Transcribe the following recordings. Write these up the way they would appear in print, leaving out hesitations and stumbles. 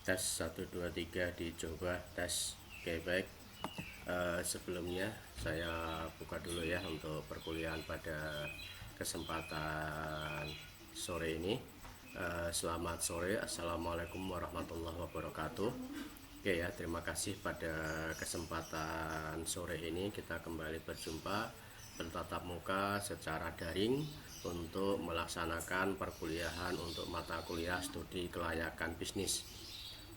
Tes 1 2 3 dicoba tes. Oke, baik. Sebelumnya saya buka dulu ya untuk perkuliahan pada kesempatan sore ini. Selamat sore, assalamualaikum warahmatullahi wabarakatuh. Oke ya, terima kasih. Pada kesempatan sore ini kita kembali berjumpa bertatap muka secara daring untuk melaksanakan perkuliahan untuk mata kuliah studi kelayakan bisnis.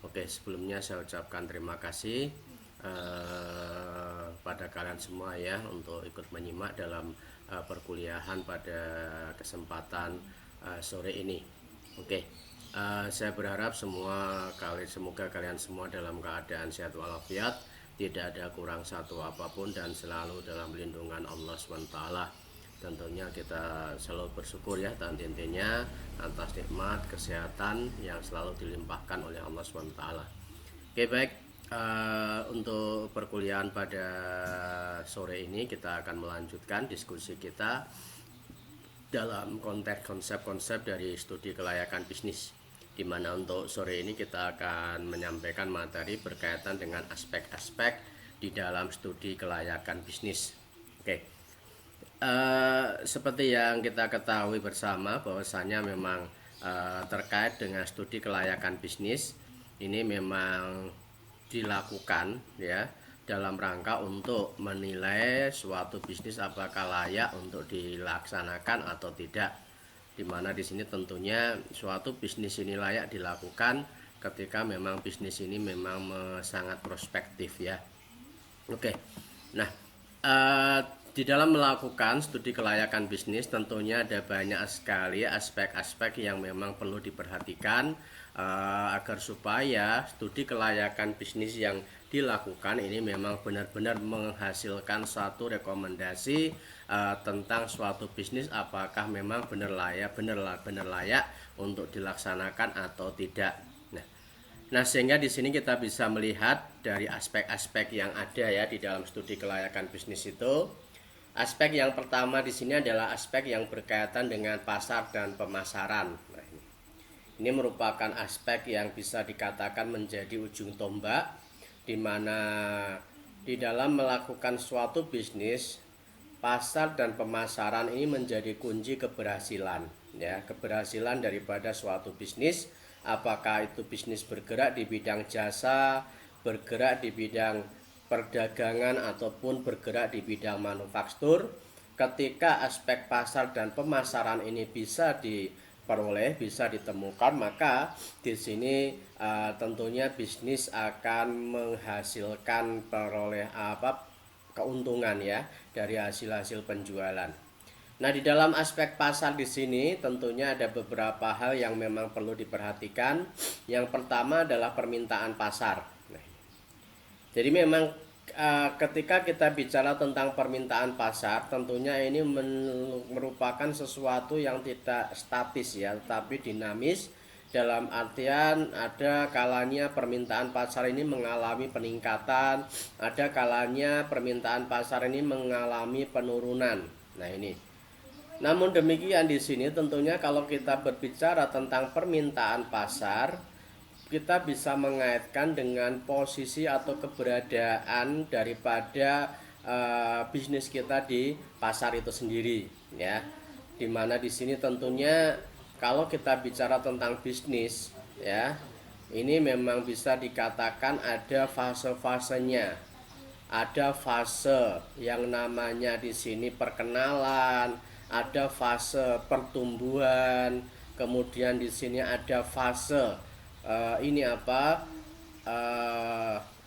Oke, sebelumnya saya ucapkan terima kasih pada kalian semua ya untuk ikut menyimak dalam perkuliahan pada kesempatan sore ini. Oke, saya berharap semoga kalian semua dalam keadaan sehat walafiat, tidak ada kurang satu apapun dan selalu dalam lindungan Allah SWT. Tentunya kita selalu bersyukur ya dan intinya atas nikmat kesehatan yang selalu dilimpahkan oleh Allah SWT. Oke, baik. Untuk perkuliahan pada sore ini kita akan melanjutkan diskusi kita dalam konteks konsep-konsep dari studi kelayakan bisnis, di mana untuk sore ini kita akan menyampaikan materi berkaitan dengan aspek-aspek di dalam studi kelayakan bisnis. Oke. Seperti yang kita ketahui bersama bahwasanya memang terkait dengan studi kelayakan bisnis ini memang dilakukan ya dalam rangka untuk menilai suatu bisnis apakah layak untuk dilaksanakan atau tidak. Dimana di sini tentunya suatu bisnis ini layak dilakukan ketika memang bisnis ini memang sangat prospektif ya. Oke. Nah, di dalam melakukan studi kelayakan bisnis tentunya ada banyak sekali aspek-aspek yang memang perlu diperhatikan agar supaya studi kelayakan bisnis yang dilakukan ini memang benar-benar menghasilkan satu rekomendasi tentang suatu bisnis apakah memang benar layak untuk dilaksanakan atau tidak. Nah, sehingga di sini kita bisa melihat dari aspek-aspek yang ada ya di dalam studi kelayakan bisnis itu. Aspek yang pertama di sini adalah aspek yang berkaitan dengan pasar dan pemasaran. Nah, ini merupakan aspek yang bisa dikatakan menjadi ujung tombak di mana di dalam melakukan suatu bisnis, pasar dan pemasaran ini menjadi kunci keberhasilan ya, keberhasilan daripada suatu bisnis, apakah itu bisnis bergerak di bidang jasa, bergerak di bidang perdagangan ataupun bergerak di bidang manufaktur. Ketika aspek pasar dan pemasaran ini bisa diperoleh, bisa ditemukan, maka di sini tentunya bisnis akan menghasilkan keuntungan ya dari hasil-hasil penjualan. Nah, di dalam aspek pasar di sini tentunya ada beberapa hal yang memang perlu diperhatikan. Yang pertama adalah permintaan pasar. Jadi memang ketika kita bicara tentang permintaan pasar, tentunya ini merupakan sesuatu yang tidak statis ya, tapi dinamis. Dalam artian ada kalanya permintaan pasar ini mengalami peningkatan, ada kalanya permintaan pasar ini mengalami penurunan. Nah, ini. Namun demikian di sini tentunya kalau kita berbicara tentang permintaan pasar, kita bisa mengaitkan dengan posisi atau keberadaan daripada bisnis kita di pasar itu sendiri ya. Dimana di sini tentunya kalau kita bicara tentang bisnis ya, ini memang bisa dikatakan ada fase-fasenya. Ada fase yang namanya di sini perkenalan, ada fase pertumbuhan, kemudian di sini ada fase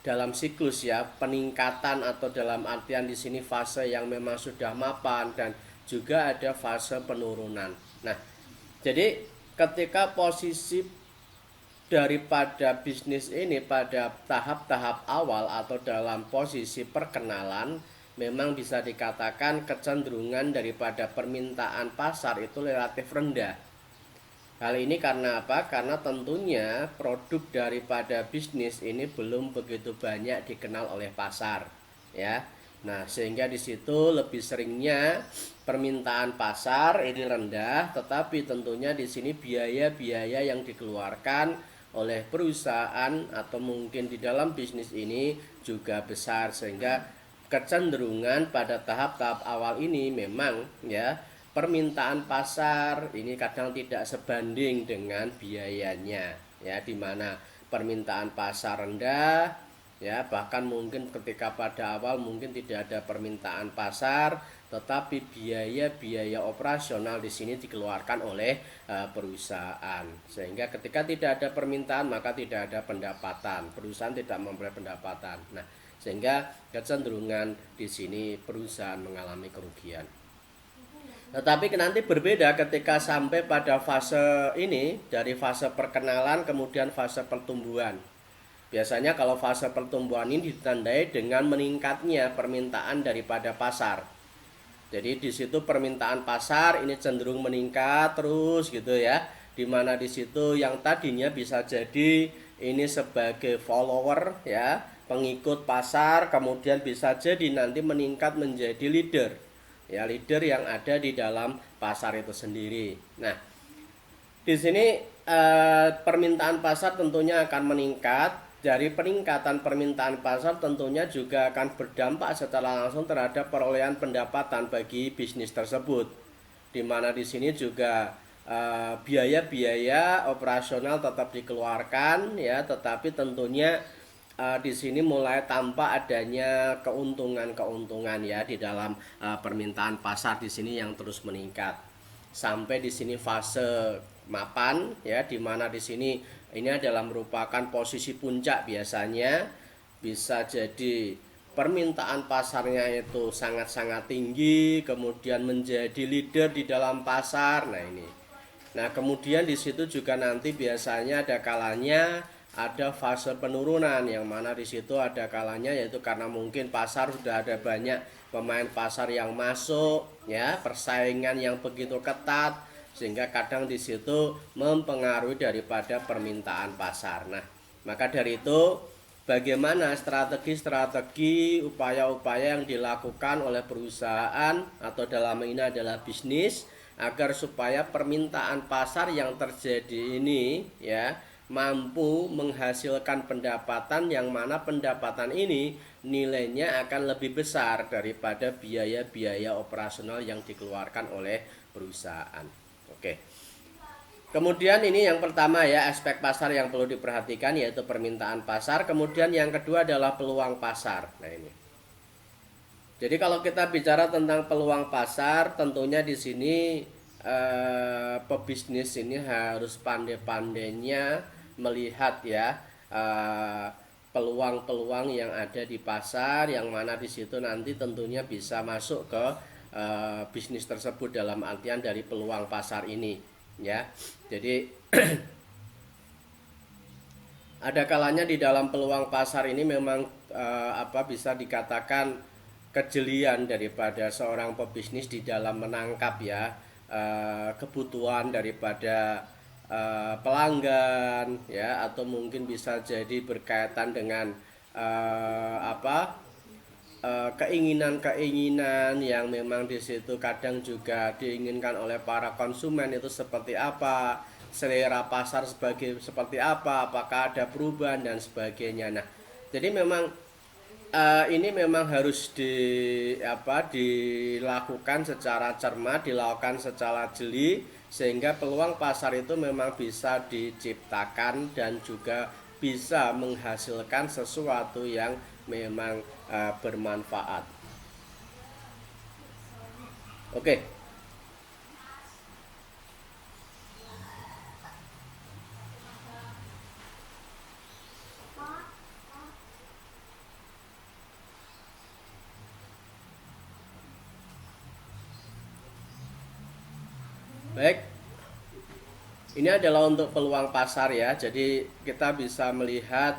dalam siklus ya, peningkatan atau dalam artian di sini fase yang memang sudah mapan dan juga ada fase penurunan. Nah, jadi ketika posisi daripada bisnis ini pada tahap-tahap awal atau dalam posisi perkenalan, memang bisa dikatakan kecenderungan daripada permintaan pasar itu relatif rendah. Hal ini karena apa? Karena tentunya produk daripada bisnis ini belum begitu banyak dikenal oleh pasar, ya. Nah, sehingga di situ lebih seringnya permintaan pasar ini rendah, tetapi tentunya di sini biaya-biaya yang dikeluarkan oleh perusahaan atau mungkin di dalam bisnis ini juga besar, sehingga kecenderungan pada tahap-tahap awal ini memang ya permintaan pasar ini kadang tidak sebanding dengan biayanya, ya, di mana permintaan pasar rendah, ya, bahkan mungkin ketika pada awal mungkin tidak ada permintaan pasar, tetapi biaya-biaya operasional di sini dikeluarkan oleh perusahaan, sehingga ketika tidak ada permintaan maka tidak ada pendapatan, perusahaan tidak memperoleh pendapatan. Nah, sehingga kecenderungan di sini perusahaan mengalami kerugian. Tetapi nanti berbeda ketika sampai pada fase ini, dari fase perkenalan kemudian fase pertumbuhan. Biasanya kalau fase pertumbuhan ini ditandai dengan meningkatnya permintaan daripada pasar. Jadi di situ permintaan pasar ini cenderung meningkat terus gitu ya. Dimana di situ yang tadinya bisa jadi ini sebagai follower ya, pengikut pasar, kemudian bisa jadi nanti meningkat menjadi leader. Ya, leader yang ada di dalam pasar itu sendiri. Nah, di sini permintaan pasar tentunya akan meningkat. Dari peningkatan permintaan pasar tentunya juga akan berdampak secara langsung terhadap perolehan pendapatan bagi bisnis tersebut. Di mana di sini juga biaya-biaya operasional tetap dikeluarkan ya, tetapi tentunya di sini mulai tampak adanya keuntungan-keuntungan ya di dalam permintaan pasar di sini yang terus meningkat. Sampai di sini fase mapan ya, di mana di sini ini adalah merupakan posisi puncak, biasanya bisa jadi permintaan pasarnya itu sangat-sangat tinggi, kemudian menjadi leader di dalam pasar. Nah, ini. Nah, kemudian di situ juga nanti biasanya ada kalanya ada fase penurunan, yang mana di situ ada kalanya yaitu karena mungkin pasar sudah ada banyak pemain pasar yang masuk ya, persaingan yang begitu ketat, sehingga kadang di situ mempengaruhi daripada permintaan pasar. Nah, maka dari itu bagaimana strategi-strategi, upaya-upaya yang dilakukan oleh perusahaan atau dalam ini adalah bisnis, agar supaya permintaan pasar yang terjadi ini ya mampu menghasilkan pendapatan, yang mana pendapatan ini nilainya akan lebih besar daripada biaya-biaya operasional yang dikeluarkan oleh perusahaan. Oke. Kemudian ini yang pertama ya, aspek pasar yang perlu diperhatikan yaitu permintaan pasar. Kemudian yang kedua adalah peluang pasar. Nah, ini. Jadi kalau kita bicara tentang peluang pasar, tentunya di sini pebisnis ini harus pandai-pandainya melihat ya peluang-peluang yang ada di pasar, yang mana di situ nanti tentunya bisa masuk ke bisnis tersebut dalam artian dari peluang pasar ini ya. Jadi ada kalanya di dalam peluang pasar ini memang bisa dikatakan kejelian daripada seorang pebisnis di dalam menangkap ya kebutuhan daripada pelanggan ya, atau mungkin bisa jadi berkaitan dengan keinginan-keinginan yang memang di situ kadang juga diinginkan oleh para konsumen itu seperti apa, selera pasar seperti apa, apakah ada perubahan dan sebagainya. Nah, jadi memang ini memang harus dilakukan secara cermat, dilakukan secara jeli, sehingga peluang pasar itu memang bisa diciptakan dan juga bisa menghasilkan sesuatu yang memang bermanfaat. Oke. Baik, ini adalah untuk peluang pasar ya. Jadi kita bisa melihat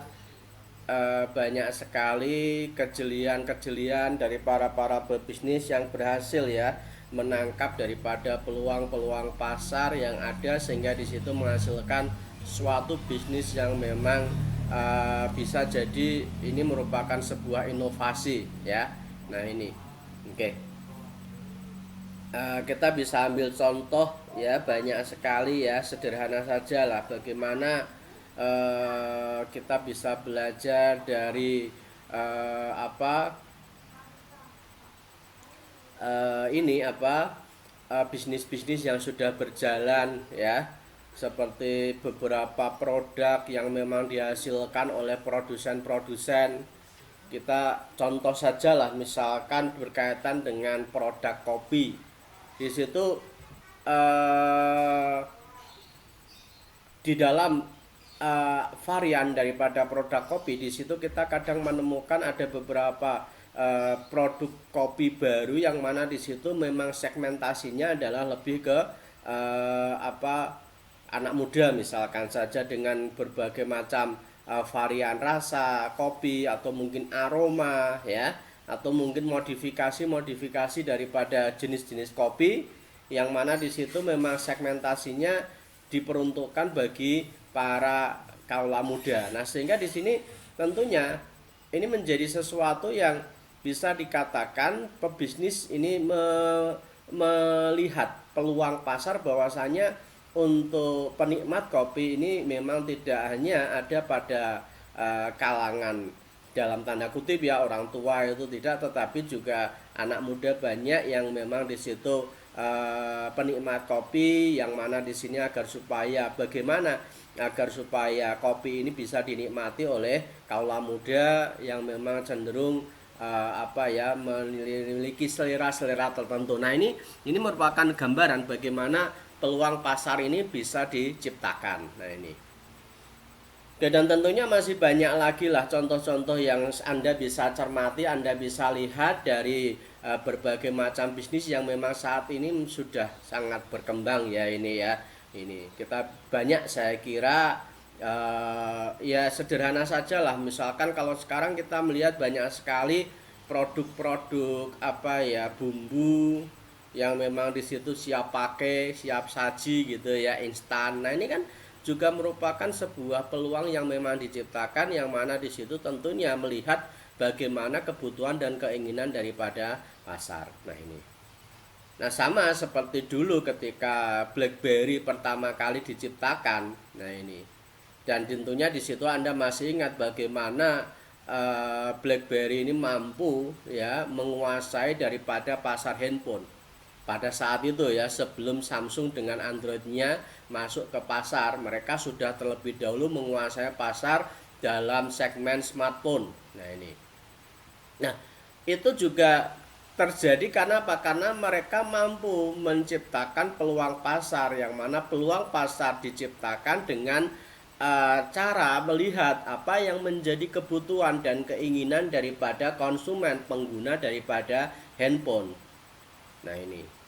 banyak sekali kejelian-kejelian dari para pebisnis yang berhasil ya menangkap daripada peluang-peluang pasar yang ada, sehingga di situ menghasilkan suatu bisnis yang memang bisa jadi ini merupakan sebuah inovasi ya. Nah, ini oke. Kita bisa ambil contoh ya, banyak sekali ya, sederhana saja lah bagaimana kita bisa belajar dari bisnis-bisnis yang sudah berjalan ya, seperti beberapa produk yang memang dihasilkan oleh produsen-produsen. Kita contoh saja lah, misalkan berkaitan dengan produk kopi. Di situ di dalam varian daripada produk kopi, di situ kita kadang menemukan ada beberapa produk kopi baru yang mana di situ memang segmentasinya adalah lebih ke anak muda, misalkan saja dengan berbagai macam varian rasa kopi atau mungkin aroma ya, atau mungkin modifikasi daripada jenis-jenis kopi yang mana di situ memang segmentasinya diperuntukkan bagi para kaula muda. Nah, sehingga di sini tentunya ini menjadi sesuatu yang bisa dikatakan pebisnis ini melihat peluang pasar bahwasanya untuk penikmat kopi ini memang tidak hanya ada pada kalangan dalam tanda kutip ya orang tua itu tidak, tetapi juga anak muda banyak yang memang di situ penikmat kopi, yang mana di sini agar supaya kopi ini bisa dinikmati oleh kaula muda yang memang cenderung memiliki selera-selera tertentu. Nah, ini merupakan gambaran bagaimana peluang pasar ini bisa diciptakan. Nah, ini. Dan tentunya masih banyak lagi lah contoh-contoh yang Anda bisa cermati, Anda bisa lihat dari berbagai macam bisnis yang memang saat ini sudah sangat berkembang ya ini ya. Ini kita banyak, saya kira ya sederhana saja lah. Misalkan kalau sekarang kita melihat banyak sekali produk-produk bumbu yang memang di situ siap pakai, siap saji gitu ya, instan. Nah, ini kan juga merupakan sebuah peluang yang memang diciptakan, yang mana di situ tentunya melihat bagaimana kebutuhan dan keinginan daripada pasar. Nah, ini. Nah, sama seperti dulu ketika BlackBerry pertama kali diciptakan. Nah, ini. Dan tentunya di situ Anda masih ingat bagaimana BlackBerry ini mampu ya menguasai daripada pasar handphone. Pada saat itu ya, sebelum Samsung dengan Android-nya masuk ke pasar, mereka sudah terlebih dahulu menguasai pasar dalam segmen smartphone. Nah, ini. Nah, itu juga terjadi karena apa? Karena mereka mampu menciptakan peluang pasar, yang mana peluang pasar diciptakan dengan cara melihat apa yang menjadi kebutuhan dan keinginan daripada konsumen pengguna daripada handphone. Nah, ini.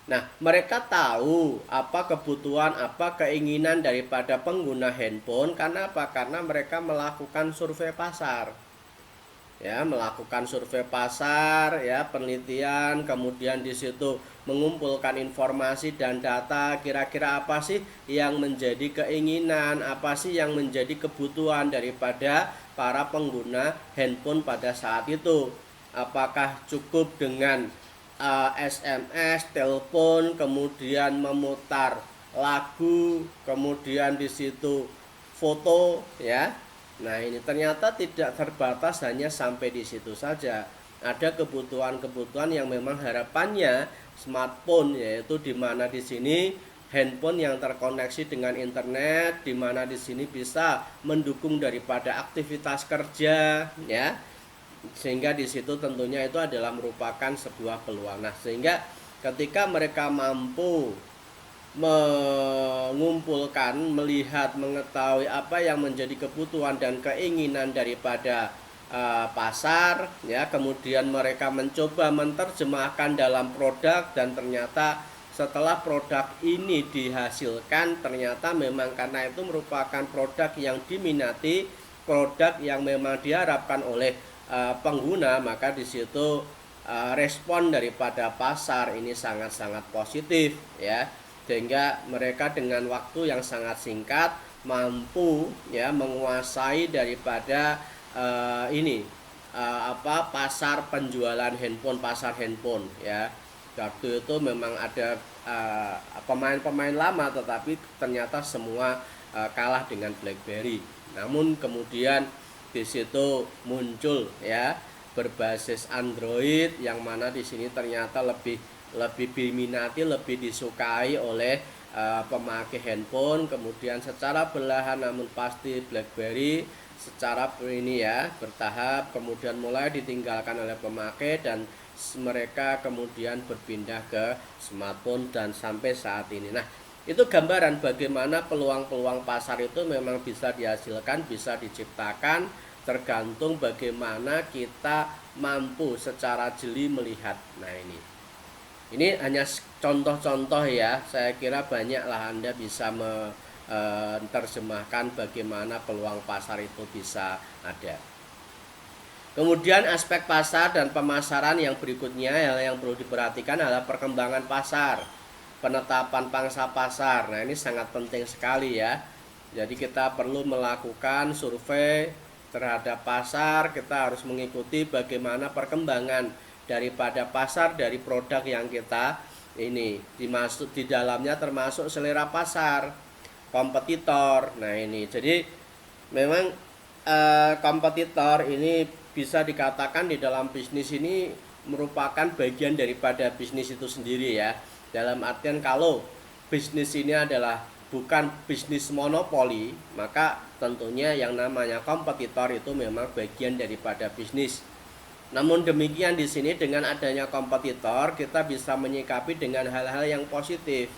Nah, mereka tahu apa kebutuhan, apa keinginan daripada pengguna handphone. Karena apa? Karena mereka melakukan survei pasar. Ya, melakukan survei pasar, ya, penelitian, kemudian di situ mengumpulkan informasi dan data, kira-kira apa sih yang menjadi keinginan, apa sih yang menjadi kebutuhan daripada para pengguna handphone pada saat itu. Apakah cukup dengan SMS, telepon, kemudian memutar lagu, kemudian di situ foto ya. Nah, ini ternyata tidak terbatas hanya sampai di situ saja. Ada kebutuhan-kebutuhan yang memang harapannya smartphone, yaitu di mana di sini handphone yang terkoneksi dengan internet, di mana di sini bisa mendukung daripada aktivitas kerja ya. Sehingga di situ tentunya itu adalah merupakan sebuah peluang. Nah, sehingga ketika mereka mampu mengumpulkan, melihat, mengetahui apa yang menjadi kebutuhan dan keinginan daripada pasar ya, kemudian mereka mencoba menerjemahkan dalam produk, dan ternyata setelah produk ini dihasilkan, ternyata memang karena itu merupakan produk yang diminati, produk yang memang diharapkan oleh pengguna, maka di situ respon daripada pasar ini sangat-sangat positif ya, sehingga mereka dengan waktu yang sangat singkat mampu ya menguasai daripada pasar penjualan handphone, pasar handphone ya. Waktu itu memang ada pemain-pemain lama, tetapi ternyata semua kalah dengan BlackBerry. Namun kemudian di situ muncul ya berbasis Android, yang mana di sini ternyata lebih diminati, lebih disukai oleh pemakai handphone. Kemudian secara perlahan namun pasti BlackBerry secara ini ya bertahap kemudian mulai ditinggalkan oleh pemakai, dan mereka kemudian berpindah ke smartphone dan sampai saat ini. Nah, itu gambaran bagaimana peluang-peluang pasar itu memang bisa dihasilkan, bisa diciptakan, tergantung bagaimana kita mampu secara jeli melihat. Nah, ini hanya contoh-contoh ya. Saya kira banyaklah Anda bisa menerjemahkan bagaimana peluang pasar itu bisa ada. Kemudian aspek pasar dan pemasaran yang berikutnya yang perlu diperhatikan adalah perkembangan pasar, penetapan pangsa pasar. Nah, ini sangat penting sekali ya. Jadi kita perlu melakukan survei terhadap pasar, kita harus mengikuti bagaimana perkembangan daripada pasar dari produk yang kita ini dimasuk di dalamnya, termasuk selera pasar, kompetitor. Nah, ini jadi memang kompetitor ini bisa dikatakan di dalam bisnis ini merupakan bagian daripada bisnis itu sendiri ya. Dalam artian kalau bisnis ini adalah bukan bisnis monopoli, maka tentunya yang namanya kompetitor itu memang bagian daripada bisnis. Namun demikian di sini dengan adanya kompetitor kita bisa menyikapi dengan hal-hal yang positif.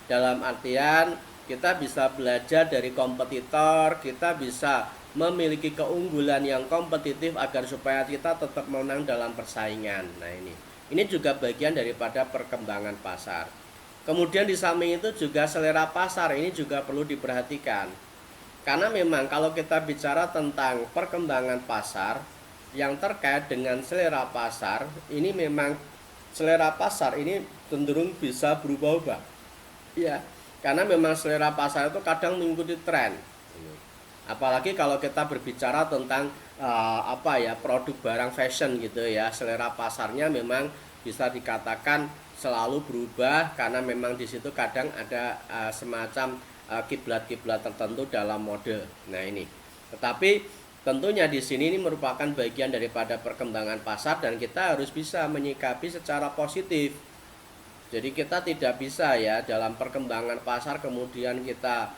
Dalam artian kita bisa belajar dari kompetitor, kita bisa memiliki keunggulan yang kompetitif agar supaya kita tetap menang dalam persaingan. Nah, ini juga bagian daripada perkembangan pasar. Kemudian di samping itu juga selera pasar ini juga perlu diperhatikan. Karena memang kalau kita bicara tentang perkembangan pasar yang terkait dengan selera pasar, ini memang selera pasar ini cenderung bisa berubah-ubah. Ya, karena memang selera pasar itu kadang mengikuti tren. Apalagi kalau kita berbicara tentang produk barang fashion gitu ya, selera pasarnya memang bisa dikatakan selalu berubah karena memang di situ kadang ada semacam kiblat-kiblat tertentu dalam mode. Nah, ini. Tetapi tentunya di sini ini merupakan bagian daripada perkembangan pasar dan kita harus bisa menyikapi secara positif. Jadi kita tidak bisa ya dalam perkembangan pasar kemudian kita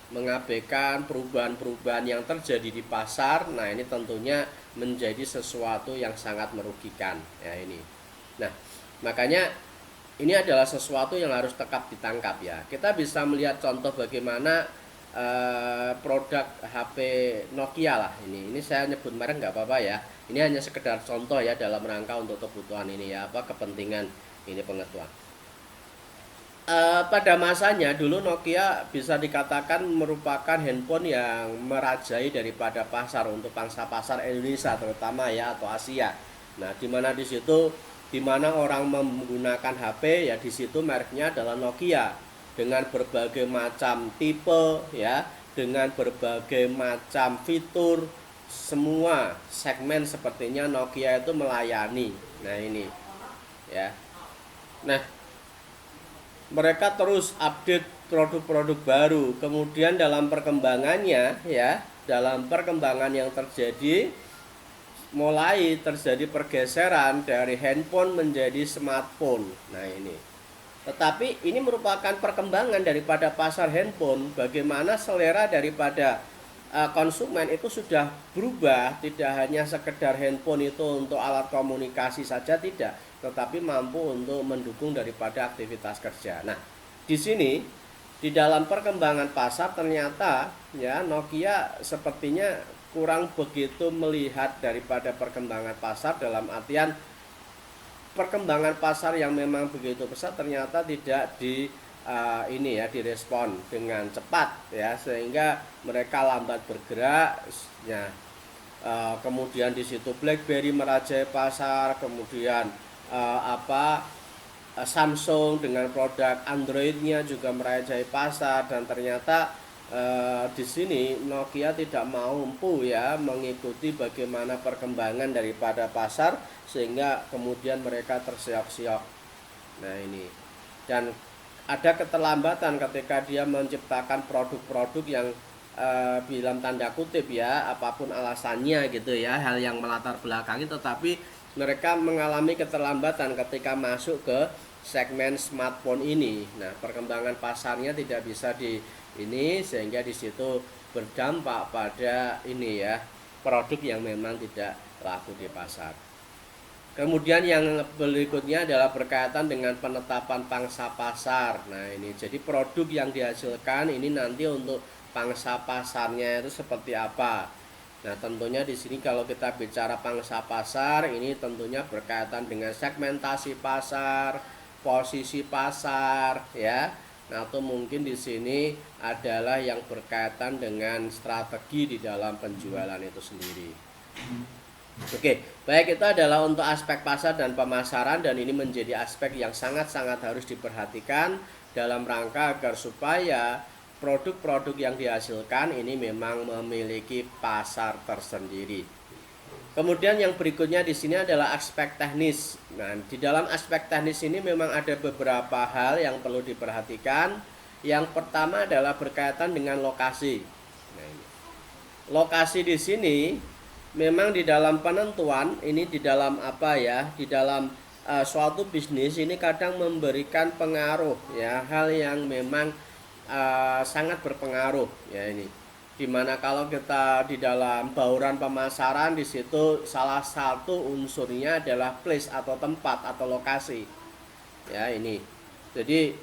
mengabaikan perubahan-perubahan yang terjadi di pasar. Nah, ini tentunya menjadi sesuatu yang sangat merugikan ya ini. Nah, makanya ini adalah sesuatu yang harus tetap ditangkap ya. Kita bisa melihat contoh bagaimana produk HP Nokia lah ini saya nyebut merek nggak apa-apa ya. Ini hanya sekedar contoh ya dalam rangka untuk kebutuhan ini ya, kepentingan ini pengetahuan. Pada masanya dulu Nokia bisa dikatakan merupakan handphone yang merajai daripada pasar untuk pangsa pasar Indonesia terutama ya, atau Asia. Nah, di mana orang menggunakan HP ya, di situ mereknya adalah Nokia dengan berbagai macam tipe ya, dengan berbagai macam fitur, semua segmen sepertinya Nokia itu melayani. Nah, ini ya. Nah, mereka terus update produk-produk baru. Kemudian dalam perkembangannya ya, dalam perkembangan yang terjadi, mulai terjadi pergeseran dari handphone menjadi smartphone. Nah, ini. Tetapi ini merupakan perkembangan daripada pasar handphone. Bagaimana selera daripada konsumen itu sudah berubah, tidak hanya sekedar handphone itu untuk alat komunikasi saja, tidak, tetapi mampu untuk mendukung daripada aktivitas kerja. Nah, di sini di dalam perkembangan pasar ternyata ya Nokia sepertinya kurang begitu melihat daripada perkembangan pasar, dalam artian perkembangan pasar yang memang begitu besar ternyata tidak direspon dengan cepat ya, sehingga mereka lambat bergerak ya. Kemudian di situ BlackBerry merajai pasar, kemudian Samsung dengan produk Androidnya juga merajai pasar, dan ternyata di sini Nokia tidak mampu ya mengikuti bagaimana perkembangan daripada pasar, sehingga kemudian mereka terseok-seok. Nah, ini. Dan ada keterlambatan ketika dia menciptakan produk-produk yang dalam tanda kutip ya, apapun alasannya gitu ya, hal yang melatar belakangi, tetapi mereka mengalami keterlambatan ketika masuk ke segmen smartphone ini. Nah, perkembangan pasarnya tidak bisa di ini, sehingga di situ berdampak pada ini ya, produk yang memang tidak laku di pasar. Kemudian yang berikutnya adalah berkaitan dengan penetapan pangsa pasar. Nah, ini jadi produk yang dihasilkan ini nanti untuk pangsa pasarnya itu seperti apa. Nah, tentunya di sini kalau kita bicara pangsa pasar ini tentunya berkaitan dengan segmentasi pasar, posisi pasar ya. Nah, atau mungkin di sini adalah yang berkaitan dengan strategi di dalam penjualan itu sendiri. Oke, baik, itu adalah untuk aspek pasar dan pemasaran, dan ini menjadi aspek yang sangat-sangat harus diperhatikan dalam rangka agar supaya produk-produk yang dihasilkan ini memang memiliki pasar tersendiri. Kemudian yang berikutnya di sini adalah aspek teknis. Nah, di dalam aspek teknis ini memang ada beberapa hal yang perlu diperhatikan. Yang pertama adalah berkaitan dengan lokasi. Nah, ini. Lokasi di sini memang di dalam penentuan ini, di dalam apa ya, di dalam suatu bisnis ini kadang memberikan pengaruh ya, hal yang memang sangat berpengaruh ya ini. Dimana kalau kita di dalam bauran pemasaran, di situ salah satu unsurnya adalah place atau tempat atau lokasi ya ini. Jadi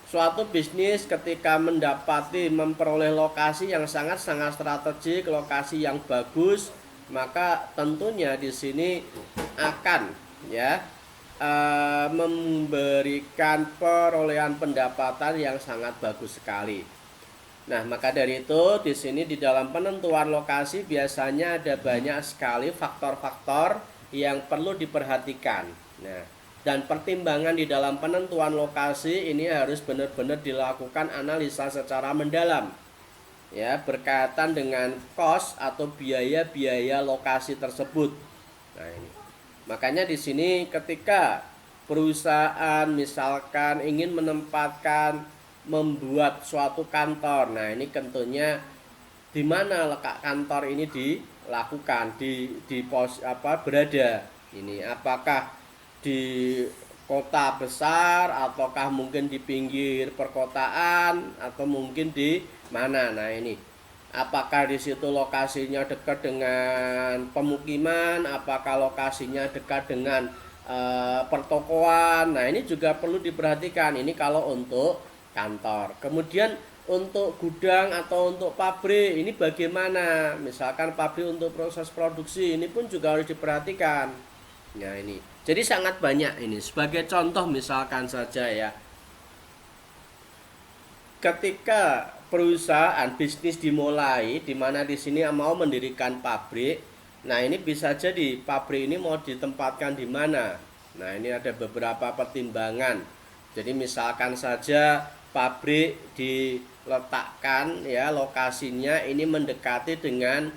suatu bisnis ketika memperoleh lokasi yang sangat-sangat strategik, lokasi yang bagus, maka tentunya di sini akan ya memberikan perolehan pendapatan yang sangat bagus sekali. Nah, maka dari itu di sini di dalam penentuan lokasi biasanya ada banyak sekali faktor-faktor yang perlu diperhatikan. Nah, dan pertimbangan di dalam penentuan lokasi ini harus benar-benar dilakukan analisa secara mendalam. Ya, berkaitan dengan cost atau biaya-biaya lokasi tersebut. Nah, ini. Makanya di sini ketika perusahaan misalkan ingin membuat suatu kantor. Nah, ini tentunya di mana letak kantor ini dilakukan, berada. Ini apakah di kota besar ataukah mungkin di pinggir perkotaan atau mungkin di mana? Nah, ini apakah di situ lokasinya dekat dengan pemukiman, apakah lokasinya dekat dengan pertokoan. Nah, ini juga perlu diperhatikan. Ini kalau untuk kantor. Kemudian untuk gudang atau untuk pabrik ini bagaimana? Misalkan pabrik untuk proses produksi ini pun juga harus diperhatikan. Nah, ini. Jadi sangat banyak ini. Sebagai contoh misalkan saja ya, ketika perusahaan bisnis dimulai, di mana di sini mau mendirikan pabrik. Nah, ini bisa jadi pabrik ini mau ditempatkan di mana. Nah, ini ada beberapa pertimbangan. Jadi misalkan saja pabrik diletakkan ya, lokasinya ini mendekati dengan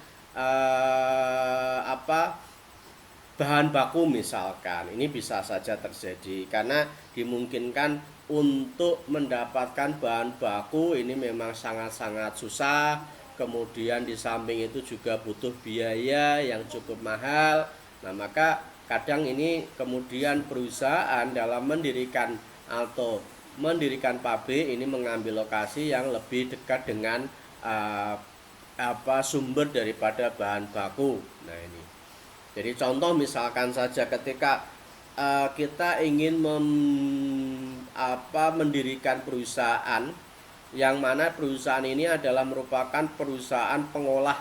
bahan baku misalkan. Ini bisa saja terjadi karena dimungkinkan untuk mendapatkan bahan baku ini memang sangat-sangat susah. Kemudian di samping itu juga butuh biaya yang cukup mahal. Nah, maka kadang ini kemudian perusahaan dalam mendirikan pabrik ini mengambil lokasi yang lebih dekat dengan sumber daripada bahan baku. Nah, ini. Jadi contoh misalkan saja ketika kita ingin mendirikan perusahaan yang mana perusahaan ini adalah merupakan perusahaan pengolah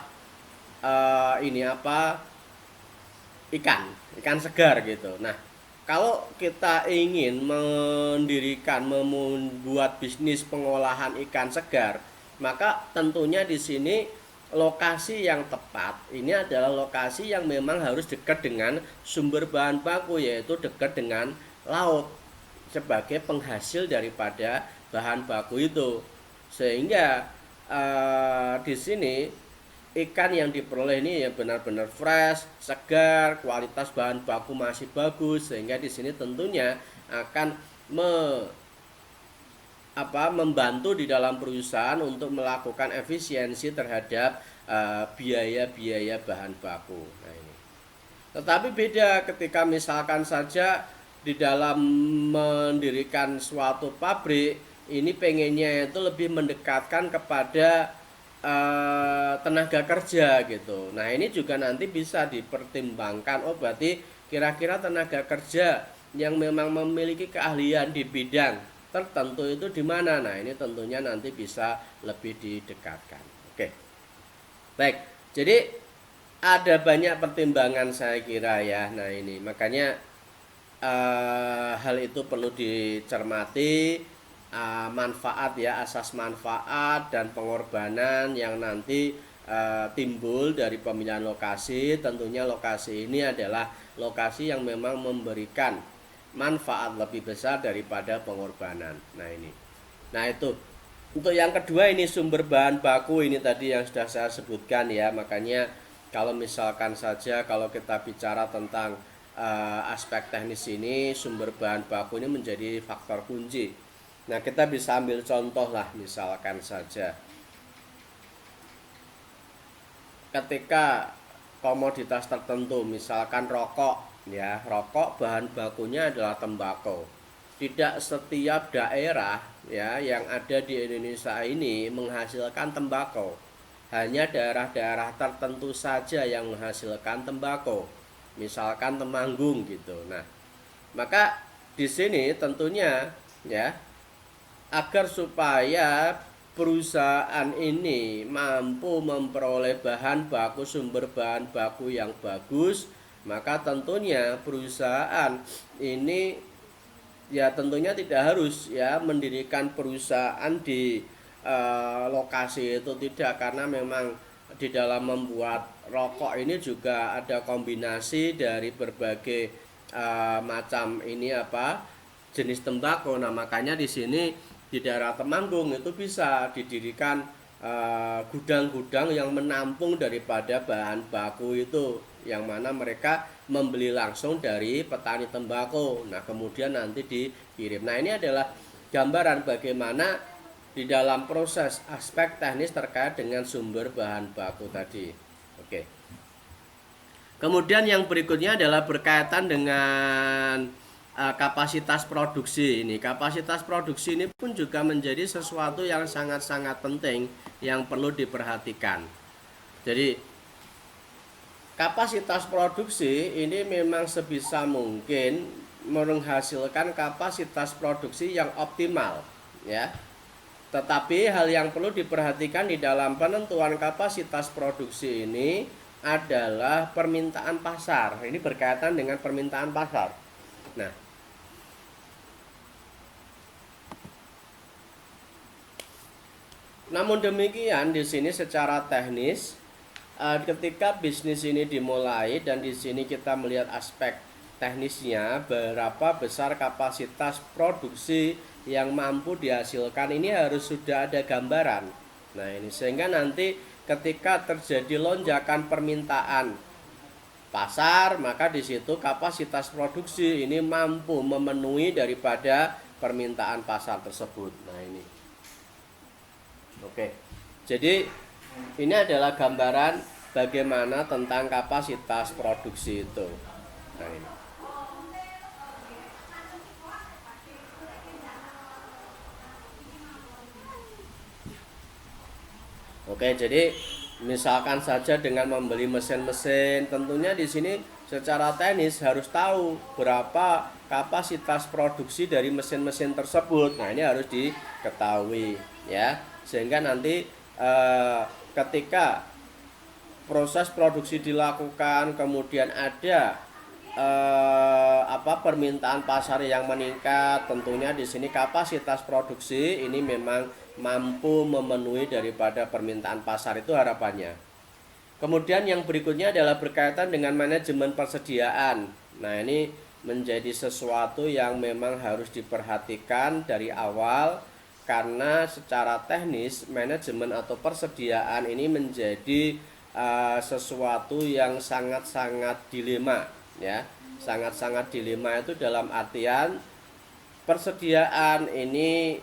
ikan segar gitu. Nah, kalau kita ingin membuat bisnis pengolahan ikan segar, maka tentunya di sini lokasi yang tepat ini adalah lokasi yang memang harus dekat dengan sumber bahan baku, yaitu dekat dengan laut sebagai penghasil daripada bahan baku itu. Sehingga di sini ikan yang diperoleh ini ya benar-benar fresh, segar, kualitas bahan baku masih bagus, sehingga di sini tentunya akan membantu di dalam perusahaan untuk melakukan efisiensi terhadap biaya-biaya bahan baku. Nah, ini. Tetapi beda ketika misalkan saja di dalam mendirikan suatu pabrik, ini pengennya itu lebih mendekatkan kepada tenaga kerja gitu. Nah, ini juga nanti bisa dipertimbangkan. Oh, berarti kira-kira tenaga kerja yang memang memiliki keahlian di bidang tertentu itu di mana? Nah, ini tentunya nanti bisa lebih didekatkan. Oke. Baik. Jadi ada banyak pertimbangan saya kira ya. Nah, ini makanya hal itu perlu dicermati, manfaat ya, asas manfaat dan pengorbanan yang nanti timbul dari pemilihan lokasi. Tentunya lokasi ini adalah lokasi yang memang memberikan manfaat lebih besar daripada pengorbanan. Nah, ini. Nah, itu. Untuk yang kedua ini sumber bahan baku, ini tadi yang sudah saya sebutkan ya. Makanya kalau misalkan saja kalau kita bicara tentang aspek teknis ini, sumber bahan baku ini menjadi faktor kunci. Nah, kita bisa ambil contoh lah, misalkan saja ketika komoditas tertentu, misalkan rokok ya, rokok bahan bakunya adalah tembakau. Tidak setiap daerah ya yang ada di Indonesia ini menghasilkan tembakau. Hanya daerah-daerah tertentu saja yang menghasilkan tembakau. Misalkan Temanggung gitu. Nah, maka di sini tentunya ya, agar supaya perusahaan ini mampu memperoleh bahan baku, sumber bahan baku yang bagus, maka tentunya perusahaan ini ya tentunya tidak harus ya mendirikan perusahaan di lokasi itu, tidak, karena memang di dalam membuat rokok ini juga ada kombinasi dari berbagai macam ini jenis tembakau. Nah, makanya di sini di daerah Temanggung itu bisa didirikan gudang-gudang yang menampung daripada bahan baku itu, yang mana mereka membeli langsung dari petani tembakau. Nah, kemudian nanti dikirim. Nah, ini adalah gambaran bagaimana di dalam proses aspek teknis terkait dengan sumber bahan baku tadi. Oke. Kemudian yang berikutnya adalah berkaitan dengan kapasitas produksi. Ini kapasitas produksi ini pun juga menjadi sesuatu yang sangat-sangat penting yang perlu diperhatikan. Jadi kapasitas produksi ini memang sebisa mungkin menghasilkan kapasitas produksi yang optimal ya. Tetapi hal yang perlu diperhatikan di dalam penentuan kapasitas produksi ini adalah permintaan pasar. Ini berkaitan dengan permintaan pasar. Nah, namun demikian di sini secara teknis ketika bisnis ini dimulai dan di sini kita melihat aspek teknisnya, berapa besar kapasitas produksi yang mampu dihasilkan, ini harus sudah ada gambaran. Nah, ini sehingga nanti ketika terjadi lonjakan permintaan pasar, maka di situ kapasitas produksi ini mampu memenuhi daripada permintaan pasar tersebut. Nah, ini. Oke. Jadi ini adalah gambaran bagaimana tentang kapasitas produksi itu. Nah, ini. Oke, jadi misalkan saja dengan membeli mesin-mesin, tentunya di sini secara teknis harus tahu berapa kapasitas produksi dari mesin-mesin tersebut. Nah, ini harus diketahui ya, sehingga nanti ketika proses produksi dilakukan, kemudian ada permintaan pasar yang meningkat, tentunya di sini kapasitas produksi ini memang mampu memenuhi daripada permintaan pasar, itu harapannya. Kemudian yang berikutnya adalah berkaitan dengan manajemen persediaan. Nah, ini menjadi sesuatu yang memang harus diperhatikan dari awal, karena secara teknis manajemen atau persediaan ini menjadi sesuatu yang sangat-sangat dilema ya. Sangat-sangat dilema itu dalam artian persediaan ini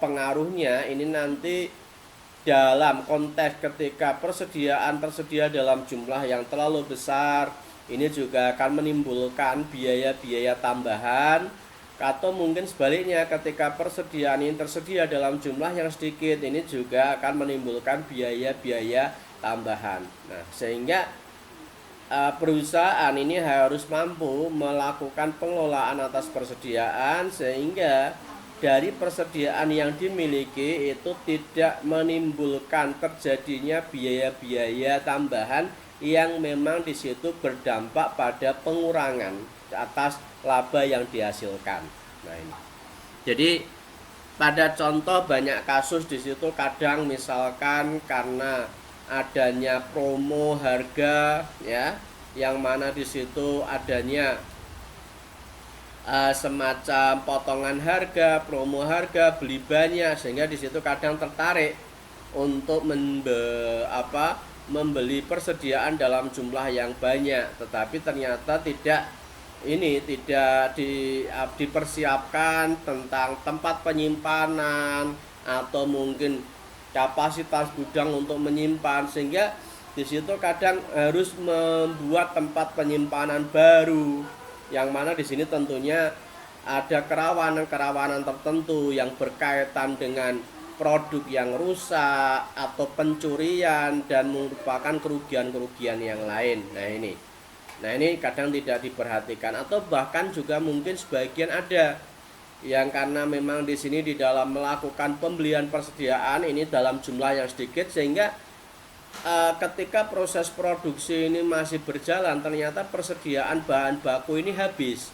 pengaruhnya ini nanti dalam konteks ketika persediaan tersedia dalam jumlah yang terlalu besar, ini juga akan menimbulkan biaya-biaya tambahan, atau mungkin sebaliknya ketika persediaan ini tersedia dalam jumlah yang sedikit, ini juga akan menimbulkan biaya-biaya tambahan. Nah, sehingga perusahaan ini harus mampu melakukan pengelolaan atas persediaan sehingga dari persediaan yang dimiliki itu tidak menimbulkan terjadinya biaya-biaya tambahan yang memang di situ berdampak pada pengurangan atas laba yang dihasilkan. Nah ini. Jadi pada contoh banyak kasus di situ kadang misalkan karena adanya promo harga ya, yang mana di situ adanya semacam potongan harga, promo harga, beli banyak, sehingga di situ kadang tertarik untuk membeli persediaan dalam jumlah yang banyak, tetapi ternyata tidak dipersiapkan tentang tempat penyimpanan atau mungkin kapasitas gudang untuk menyimpan, sehingga di situ kadang harus membuat tempat penyimpanan baru, yang mana di sini tentunya ada kerawanan-kerawanan tertentu yang berkaitan dengan produk yang rusak atau pencurian dan merupakan kerugian-kerugian yang lain. Nah ini kadang tidak diperhatikan, atau bahkan juga mungkin sebagian ada yang karena memang di sini di dalam melakukan pembelian persediaan ini dalam jumlah yang sedikit, sehingga ketika proses produksi ini masih berjalan ternyata persediaan bahan baku ini habis.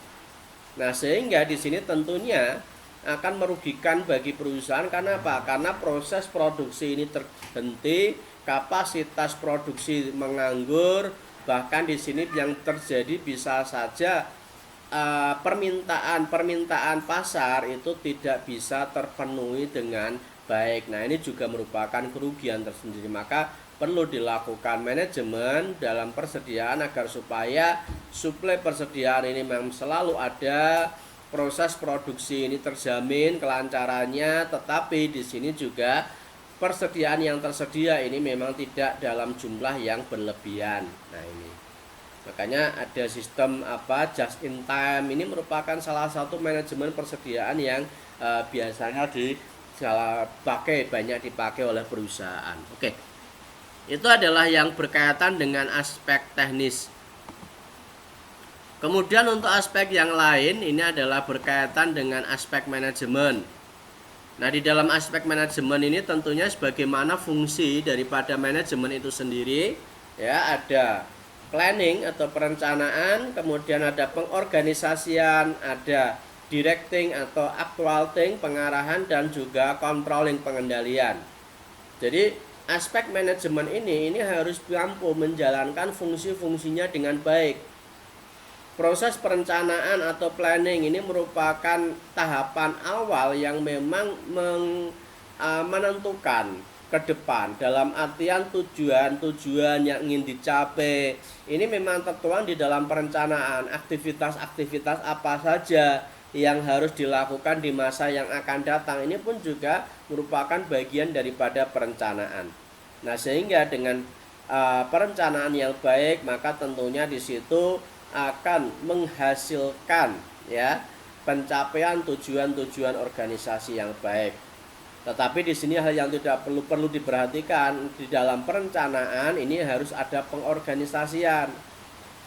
Nah, sehingga di sini tentunya akan merugikan bagi perusahaan. Karena apa? Karena proses produksi ini terhenti, kapasitas produksi menganggur, bahkan di sini yang terjadi bisa saja permintaan pasar itu tidak bisa terpenuhi dengan baik. Nah, ini juga merupakan kerugian tersendiri. Maka perlu dilakukan manajemen dalam persediaan agar supaya suplai persediaan ini memang selalu ada, proses produksi ini terjamin kelancarannya, tetapi di sini juga persediaan yang tersedia ini memang tidak dalam jumlah yang berlebihan. Nah ini makanya ada sistem just in time, ini merupakan salah satu manajemen persediaan yang biasanya banyak dipakai oleh perusahaan. Oke. Itu adalah yang berkaitan dengan aspek teknis. Kemudian untuk aspek yang lain ini adalah berkaitan dengan aspek manajemen. Nah, di dalam aspek manajemen ini tentunya sebagaimana fungsi daripada manajemen itu sendiri, ya, ada planning atau perencanaan, kemudian ada pengorganisasian, ada directing atau actuating, pengarahan, dan juga controlling, pengendalian. Jadi aspek manajemen ini harus mampu menjalankan fungsi-fungsinya dengan baik. Proses perencanaan atau planning ini merupakan tahapan awal yang memang menentukan ke depan dalam artian tujuan-tujuan yang ingin dicapai. Ini memang tertuang di dalam perencanaan, aktivitas-aktivitas apa saja yang harus dilakukan di masa yang akan datang. Ini pun juga merupakan bagian daripada perencanaan. Nah, sehingga dengan perencanaan yang baik, maka tentunya di situ akan menghasilkan ya pencapaian tujuan-tujuan organisasi yang baik. Tetapi di sini hal yang tidak perlu diperhatikan di dalam perencanaan ini harus ada pengorganisasian.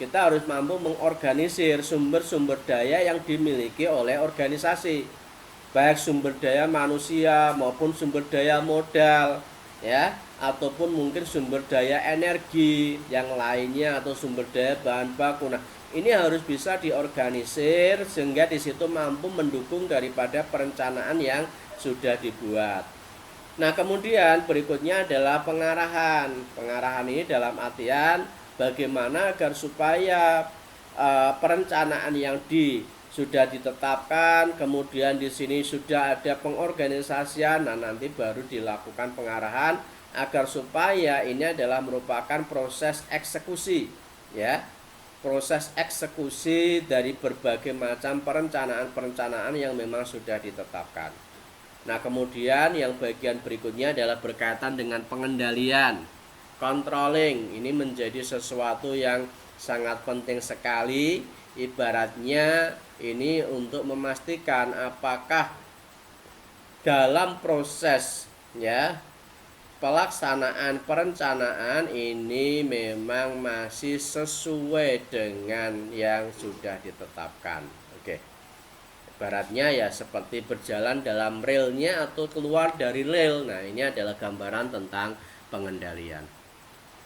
Kita harus mampu mengorganisir sumber-sumber daya yang dimiliki oleh organisasi, baik sumber daya manusia maupun sumber daya modal, ya, ataupun mungkin sumber daya energi yang lainnya atau sumber daya bahan baku. Nah, ini harus bisa diorganisir sehingga di situ mampu mendukung daripada perencanaan yang sudah dibuat. Nah, kemudian berikutnya adalah pengarahan. Pengarahan ini dalam artian bagaimana agar supaya perencanaan yang sudah ditetapkan, kemudian di sini sudah ada pengorganisasian, nah nanti baru dilakukan pengarahan agar supaya ini adalah merupakan proses eksekusi, ya, proses eksekusi dari berbagai macam perencanaan yang memang sudah ditetapkan. Nah, kemudian yang bagian berikutnya adalah berkaitan dengan pengendalian, controlling. Ini menjadi sesuatu yang sangat penting sekali. Ibaratnya ini untuk memastikan apakah dalam proses ya pelaksanaan perencanaan ini memang masih sesuai dengan yang sudah ditetapkan. Oke. Ibaratnya ya seperti berjalan dalam relnya atau keluar dari rel. Nah, ini adalah gambaran tentang pengendalian.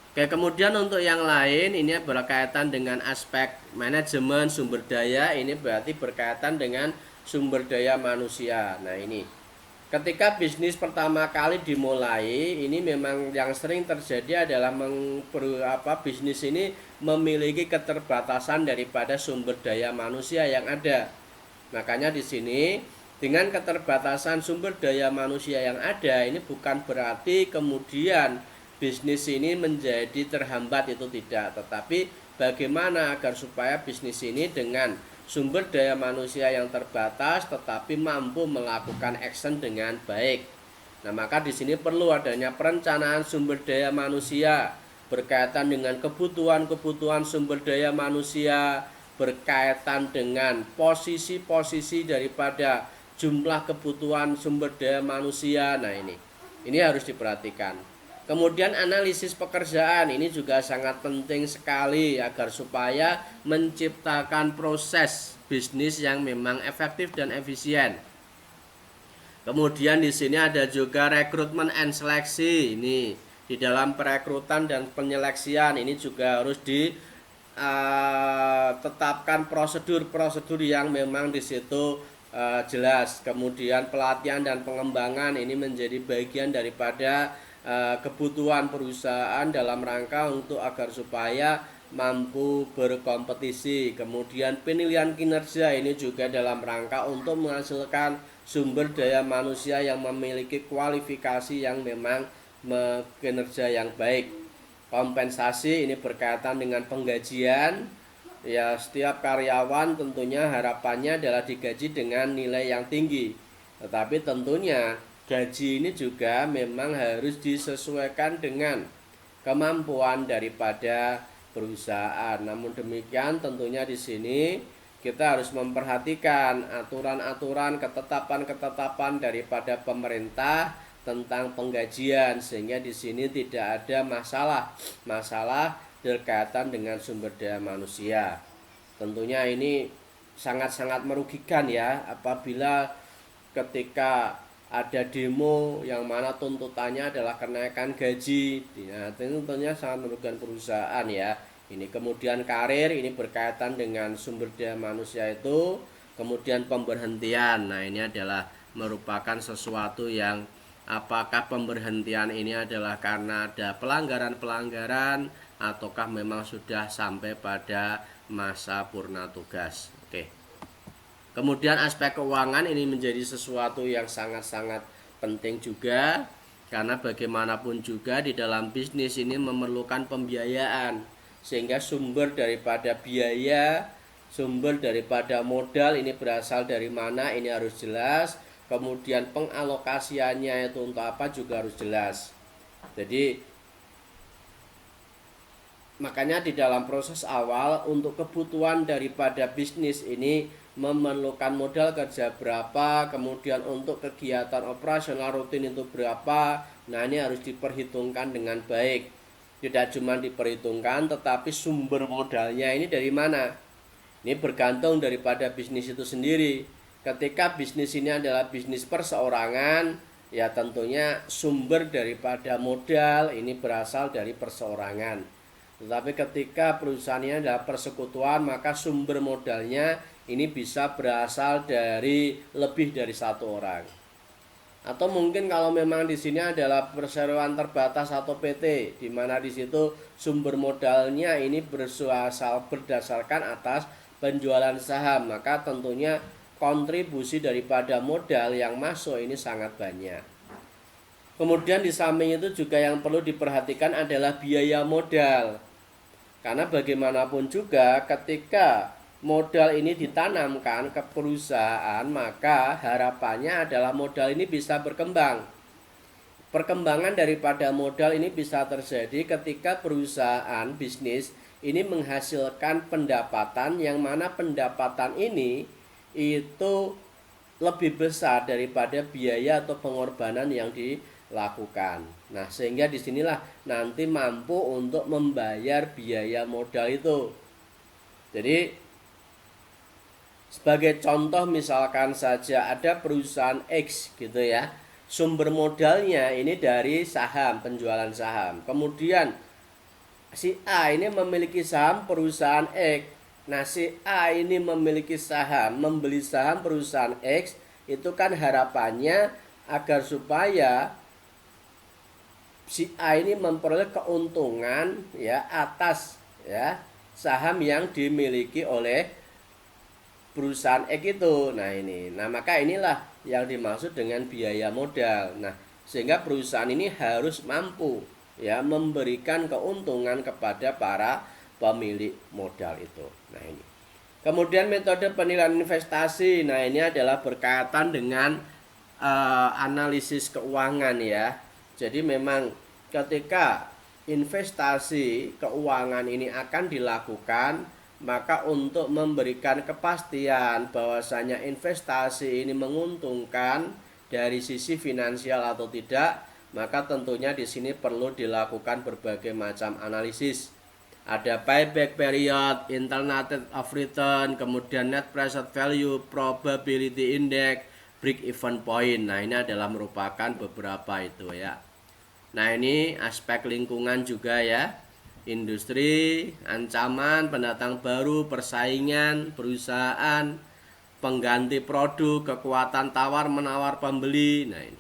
Oke, kemudian untuk yang lain ini berkaitan dengan aspek manajemen sumber daya. Ini berarti berkaitan dengan sumber daya manusia. Nah, ini ketika bisnis pertama kali dimulai, ini memang yang sering terjadi adalah bisnis ini memiliki keterbatasan daripada sumber daya manusia yang ada. Makanya di sini dengan keterbatasan sumber daya manusia yang ada, ini bukan berarti kemudian bisnis ini menjadi terhambat, itu tidak. Tetapi bagaimana agar supaya bisnis ini dengan sumber daya manusia yang terbatas tetapi mampu melakukan action dengan baik. Nah, maka di sini perlu adanya perencanaan sumber daya manusia berkaitan dengan kebutuhan sumber daya manusia, berkaitan dengan posisi-posisi daripada jumlah kebutuhan sumber daya manusia. Nah, ini harus diperhatikan. Kemudian analisis pekerjaan ini juga sangat penting sekali agar supaya menciptakan proses bisnis yang memang efektif dan efisien. Kemudian di sini ada juga rekrutmen and seleksi. Ini di dalam perekrutan dan penyeleksian ini juga harus ditetapkan prosedur-prosedur yang memang di situ jelas. Kemudian pelatihan dan pengembangan ini menjadi bagian daripada kebutuhan perusahaan dalam rangka untuk agar supaya mampu berkompetisi. Kemudian penilaian kinerja ini juga dalam rangka untuk menghasilkan sumber daya manusia yang memiliki kualifikasi yang memang kinerja yang baik. Kompensasi ini berkaitan dengan penggajian. Ya, setiap karyawan tentunya harapannya adalah digaji dengan nilai yang tinggi. Tetapi tentunya gaji ini juga memang harus disesuaikan dengan kemampuan daripada perusahaan. Namun demikian tentunya di sini kita harus memperhatikan aturan-aturan, ketetapan-ketetapan daripada pemerintah tentang penggajian, sehingga di sini tidak ada masalah berkaitan dengan sumber daya manusia. Tentunya ini sangat-sangat merugikan ya apabila ketika ada demo yang mana tuntutannya adalah kenaikan gaji. Nah, tentunya sangat merugikan perusahaan ya. Ini kemudian karir ini berkaitan dengan sumber daya manusia itu, kemudian pemberhentian. Nah, ini adalah merupakan sesuatu yang apakah pemberhentian ini adalah karena ada pelanggaran-pelanggaran ataukah memang sudah sampai pada masa purna tugas. Oke. Kemudian aspek keuangan ini menjadi sesuatu yang sangat-sangat penting juga, karena bagaimanapun juga di dalam bisnis ini memerlukan pembiayaan, sehingga sumber daripada biaya, sumber daripada modal ini berasal dari mana ini harus jelas. Kemudian pengalokasiannya itu untuk apa juga harus jelas. Jadi makanya di dalam proses awal untuk kebutuhan daripada bisnis ini memerlukan modal kerja berapa, kemudian untuk kegiatan operasional rutin itu berapa. Nah, ini harus diperhitungkan dengan baik. Tidak cuma diperhitungkan, tetapi sumber modalnya ini dari mana? Ini bergantung daripada bisnis itu sendiri. Ketika bisnis ini adalah bisnis perseorangan, ya tentunya sumber daripada modal ini berasal dari perseorangan. Tetapi ketika perusahaan ini adalah persekutuan, maka sumber modalnya ini bisa berasal dari lebih dari satu orang. Atau mungkin kalau memang di sini adalah perseroan terbatas atau PT, di mana di situ sumber modalnya ini berdasarkan atas penjualan saham, maka tentunya kontribusi daripada modal yang masuk ini sangat banyak. Kemudian di samping itu juga yang perlu diperhatikan adalah biaya modal. Karena bagaimanapun juga ketika modal ini ditanamkan ke perusahaan, maka harapannya adalah modal ini bisa berkembang. Perkembangan daripada modal ini bisa terjadi ketika perusahaan bisnis ini menghasilkan pendapatan, yang mana pendapatan ini itu lebih besar daripada biaya atau pengorbanan yang dilakukan. Nah, sehingga disinilah nanti mampu untuk membayar biaya modal itu. Jadi sebagai contoh, misalkan saja ada perusahaan X gitu ya, sumber modalnya ini dari saham, penjualan saham. Kemudian si A ini memiliki saham perusahaan X. Nah, si A ini memiliki saham, membeli saham perusahaan X, itu kan harapannya agar supaya si A ini memperoleh keuntungan ya atas ya saham yang dimiliki oleh perusahaan X itu. Nah, maka inilah yang dimaksud dengan biaya modal. Nah, sehingga perusahaan ini harus mampu ya memberikan keuntungan kepada para pemilik modal itu. Nah, ini. Kemudian metode penilaian investasi. Nah, ini adalah berkaitan dengan analisis keuangan ya. Jadi memang ketika investasi keuangan ini akan dilakukan, maka untuk memberikan kepastian bahwasanya investasi ini menguntungkan dari sisi finansial atau tidak, maka tentunya di sini perlu dilakukan berbagai macam analisis. Ada payback period, internal rate of return, kemudian net present value, probability index, break even point. Nah, ini adalah merupakan beberapa itu ya. Nah, ini aspek lingkungan juga ya. Industri, ancaman, pendatang baru, persaingan, perusahaan, pengganti produk, kekuatan tawar-menawar pembeli. Nah, ini.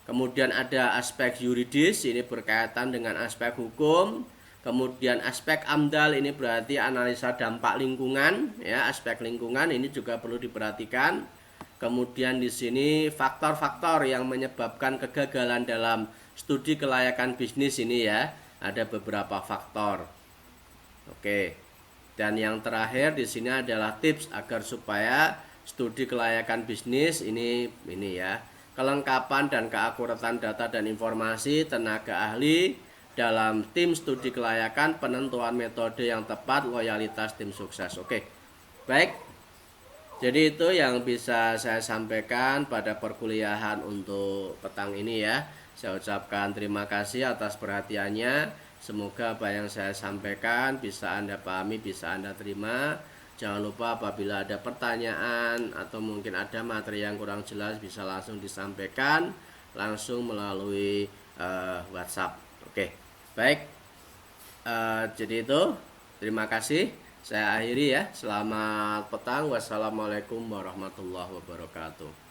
Kemudian ada aspek yuridis, ini berkaitan dengan aspek hukum. Kemudian aspek AMDAL, ini berarti analisa dampak lingkungan ya, aspek lingkungan ini juga perlu diperhatikan. Kemudian di sini faktor-faktor yang menyebabkan kegagalan dalam studi kelayakan bisnis ini ya, ada beberapa faktor. Oke. Dan yang terakhir di sini adalah tips agar supaya studi kelayakan bisnis ini ya, kelengkapan dan keakuratan data dan informasi tenaga ahli dalam tim studi kelayakan, penentuan metode yang tepat, loyalitas tim sukses. Oke. Baik. Jadi itu yang bisa saya sampaikan pada perkuliahan untuk petang ini ya. Saya ucapkan terima kasih atas perhatiannya. Semoga apa yang saya sampaikan bisa Anda pahami, bisa Anda terima. Jangan lupa apabila ada pertanyaan atau mungkin ada materi yang kurang jelas, bisa langsung disampaikan langsung melalui WhatsApp. Oke, baik. Jadi itu, terima kasih. Saya akhiri ya. Selamat petang. Wassalamualaikum warahmatullahi wabarakatuh.